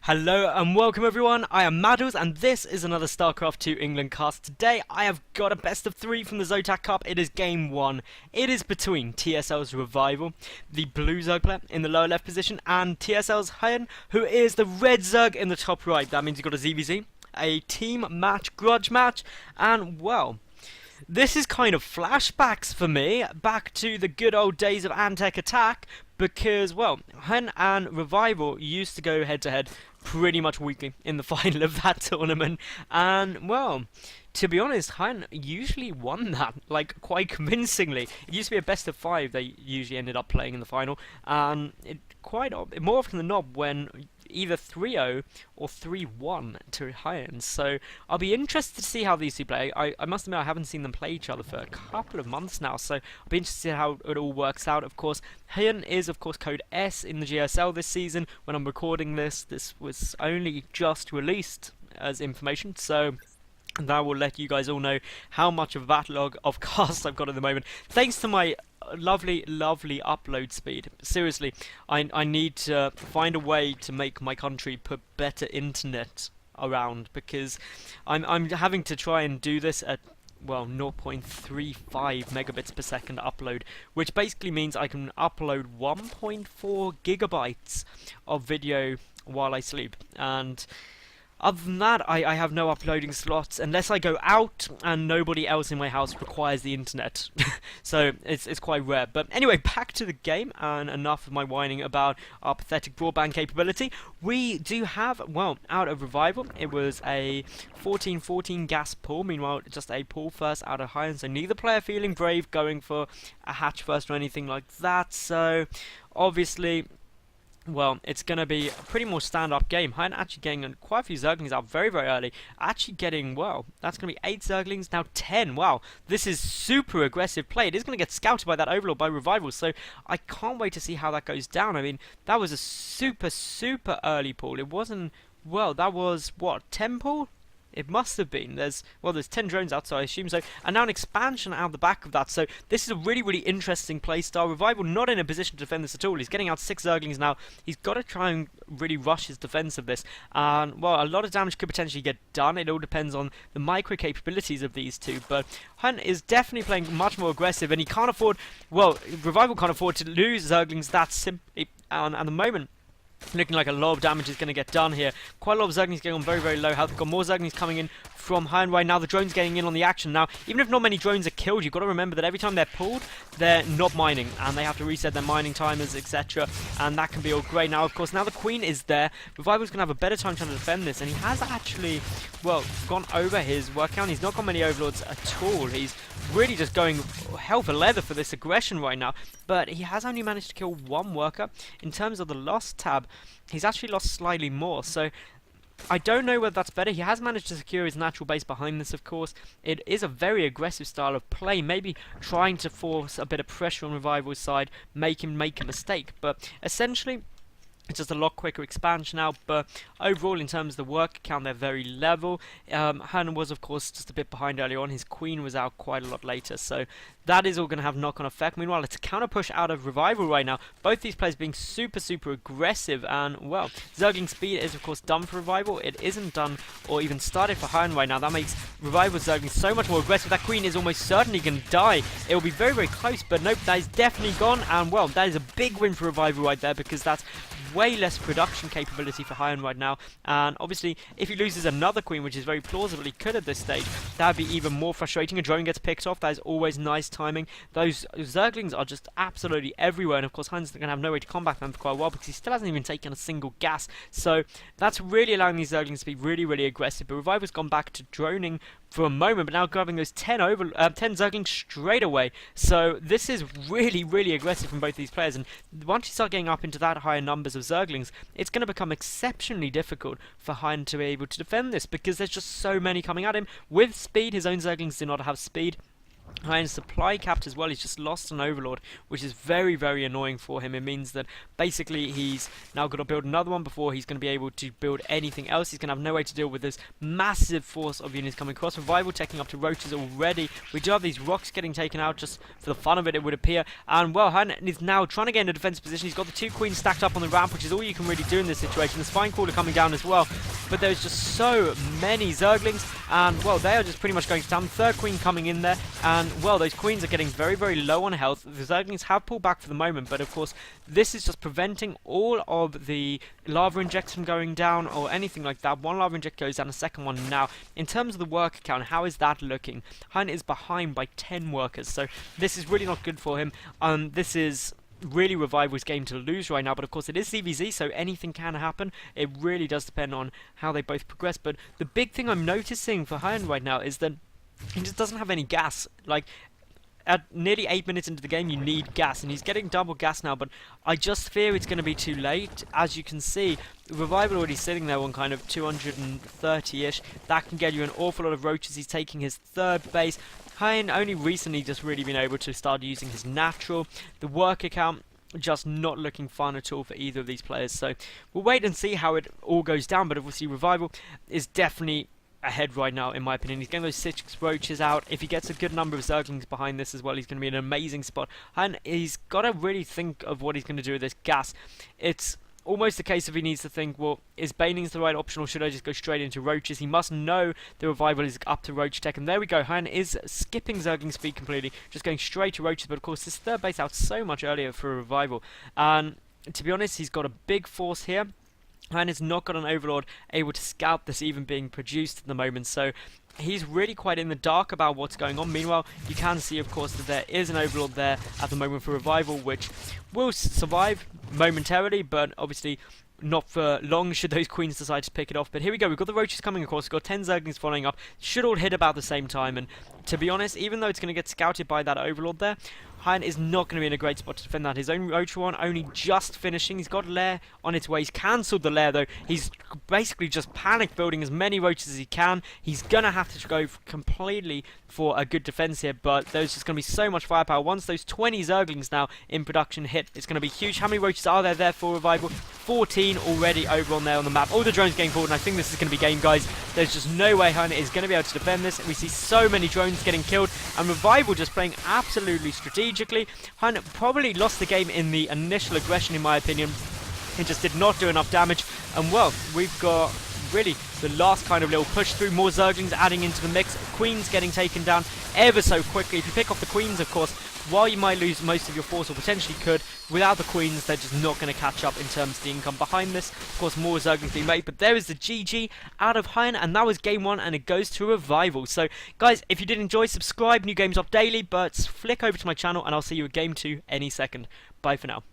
Hello and welcome everyone, I am Madals and this is another StarCraft 2 England cast. Today I have got a best of 3 from the ZvZ Cup. It is game 1. It is between TSLRevival, the blue Zerg player in the lower left position, and TSLHyuN, who is the red Zerg in the top right. That means you've got a ZvZ, a team match, grudge match, and well, this is kind of flashbacks for me, back to the good old days of Antec Attack, because, well, HyuN and Revival used to go head-to-head pretty much weekly in the final of that tournament, and, well, to be honest, HyuN usually won that, like, quite convincingly. It used to be a best of 5 they usually ended up playing in the final, and more often than not when either 3-0 or 3-1 to HyuN. So I'll be interested to see how these two play. I must admit I haven't seen them play each other for a couple of months now, so I'll be interested to see how it all works out. Of course, HyuN is of course code S in the GSL this season. When I'm recording this, this was only just released as information, so that will let you guys all know how much of a backlog of casts I've got at the moment, thanks to my lovely upload speed. Seriously, I need to find a way to make my country put better internet around, because I'm having to try and do this at, well, 0.35 megabits per second upload, which basically means I can upload 1.4 gigabytes of video while I sleep. And other than that, I have no uploading slots unless I go out and nobody else in my house requires the internet. So it's quite rare. But anyway, back to the game, and enough of my whining about our pathetic broadband capability. We do have, well, out of Revival, it was a 14-14 gas pull. Meanwhile, just a pull first out of HyuN, so neither player feeling brave going for a hatch first or anything like that. So obviously, well, it's going to be a pretty more stand-up game. HyuN actually getting quite a few Zerglings out very early. Actually getting, well, that's going to be 8 Zerglings, now 10. Wow, this is super aggressive play. It is going to get scouted by that Overlord by Revival, so I can't wait to see how that goes down. I mean, that was a super early pull. It wasn't, well, that was, what, 10 pull? It must have been. There's 10 drones out, so I assume so. And now an expansion out the back of that. So this is a really interesting playstyle. Revival not in a position to defend this at all. He's getting out 6 Zerglings now. He's got to try and really rush his defense of this. And, well, a lot of damage could potentially get done. It all depends on the micro capabilities of these two. But HyuN is definitely playing much more aggressive, and he can't afford, well, Revival can't afford to lose Zerglings that simply. And at the moment, looking like a lot of damage is going to get done here. Quite a lot of Zerglings getting on very low health. Got more Zerglings coming in from HyuN right now. The drones getting in on the action now. Even if not many drones are killed, you've got to remember that every time they're pulled, they're not mining, and they have to reset their mining timers, etc. And that can be all great. Now, of course, now the Queen is there. Revival's going to have a better time trying to defend this, and he has actually, well, gone over his work count. He's not got many Overlords at all. He's really just going hell for leather for this aggression right now, but he has only managed to kill 1 worker. In terms of the loss tab, he's actually lost slightly more, so I don't know whether that's better. He has managed to secure his natural base behind this, of course. It is a very aggressive style of play, maybe trying to force a bit of pressure on Revival's side, make him make a mistake, but essentially it's just a lot quicker expansion now. But overall, in terms of the work count, they're very level. HyuN was, of course, just a bit behind early on. His Queen was out quite a lot later, so that is all going to have knock-on effect. Meanwhile, it's a counter push out of Revival right now. Both these players being super aggressive, and, well, Zergling speed is, of course, done for Revival. It isn't done or even started for HyuN right now. That makes Revival Zergling so much more aggressive. That Queen is almost certainly going to die. It will be very close, but nope, that is definitely gone, and, well, that is a big win for Revival right there, because that's way less production capability for HyuN right now. And obviously, if he loses another Queen, which is very plausible he could at this stage, that would be even more frustrating. A drone gets picked off. That is always nice timing. Those Zerglings are just absolutely everywhere, and of course HyuN's going to have no way to combat them for quite a while, because he still hasn't even taken a single gas. So that's really allowing these Zerglings to be really aggressive. But Revival's gone back to droning for a moment, but now grabbing those 10 Zerglings straight away. So this is really aggressive from both these players, and once you start getting up into that higher numbers of Zerglings, it's going to become exceptionally difficult for HyuN to be able to defend this, because there's just so many coming at him with speed. His own Zerglings do not have speed. And supply capped as well. He's just lost an overlord, which is very, very annoying for him. It means that basically he's now got to build another one before he's going to be able to build anything else. He's going to have no way to deal with this massive force of units coming across. Revival taking up to roaches already. We do have these rocks getting taken out just for the fun of it, it would appear. And well, HyuN is now trying to get in a defensive position. He's got the 2 queens stacked up on the ramp, which is all you can really do in this situation. The spine crawler coming down as well. But there's just so many zerglings, and well, they are just pretty much going to town. Third queen coming in there, and well, those queens are getting very, very low on health. The zerglings have pulled back for the moment, but of course, this is just preventing all of the lava injects from going down or anything like that. One lava inject goes down, a second one now. In terms of the worker count, how is that looking? HyuN is behind by 10 workers, so this is really not good for him. This is really Revival's game to lose right now, but of course it is ZvZ, so anything can happen. It really does depend on how they both progress. But the big thing I'm noticing for HyuN right now is that he just doesn't have any gas. Like, at nearly 8 minutes into the game, you need gas, and he's getting double gas now, but I just fear it's going to be too late. As you can see, Revival already sitting there on kind of 230-ish. That can get you an awful lot of roaches. He's taking his 3rd base. HyuN only recently just really been able to start using his natural. The worker count just not looking fun at all for either of these players. So we'll wait and see how it all goes down. But obviously Revival is definitely ahead right now, in my opinion. He's getting those 6 roaches out. If he gets a good number of zerglings behind this as well, he's going to be in an amazing spot. And he's got to really think of what he's going to do with this gas. It's almost the case if he needs to think, well, is Banings the right option, or should I just go straight into roaches? He must know the Revival is up to roach tech, and there we go. HyuN is skipping zergling speed completely, just going straight to roaches. But of course, this 3rd base out so much earlier for a Revival, and to be honest, he's got a big force here. HyuN has not got an overlord able to scout this even being produced at the moment, so he's really quite in the dark about what's going on. Meanwhile, you can see, of course, that there is an overlord there at the moment for Revival, which will survive momentarily, but obviously not for long should those queens decide to pick it off. But here we go, we've got the roaches coming across, we've got 10 zerglings following up, should all hit about the same time, and to be honest, even though it's going to get scouted by that overlord there, HyuN is not going to be in a great spot to defend that. His own roach one only just finishing. He's got lair on its way. He's cancelled the lair though. He's basically just panic building as many roaches as he can. He's going to have to go completely for a good defense here, but there's just going to be so much firepower. Once those 20 zerglings now in production hit, it's going to be huge. How many roaches are there for Revival? 14 already over on there on the map. All the drones getting forward, and I think this is going to be game, guys. There's just no way HyuN is going to be able to defend this. We see so many drones getting killed, and Revival just playing absolutely strategically. HyuN probably lost the game in the initial aggression, in my opinion. He just did not do enough damage, and well, we've got really the last kind of little push through. More zerglings adding into the mix. Queens getting taken down ever so quickly. If you pick off the queens, of course, while you might lose most of your force, or potentially could, without the queens, they're just not going to catch up in terms of the income behind this. Of course, more zerglings being made, but there is the GG out of HyuN, and that was game 1, and it goes to Revival. So, guys, if you did enjoy, subscribe. New games up daily, but flick over to my channel, and I'll see you at game 2 any second. Bye for now.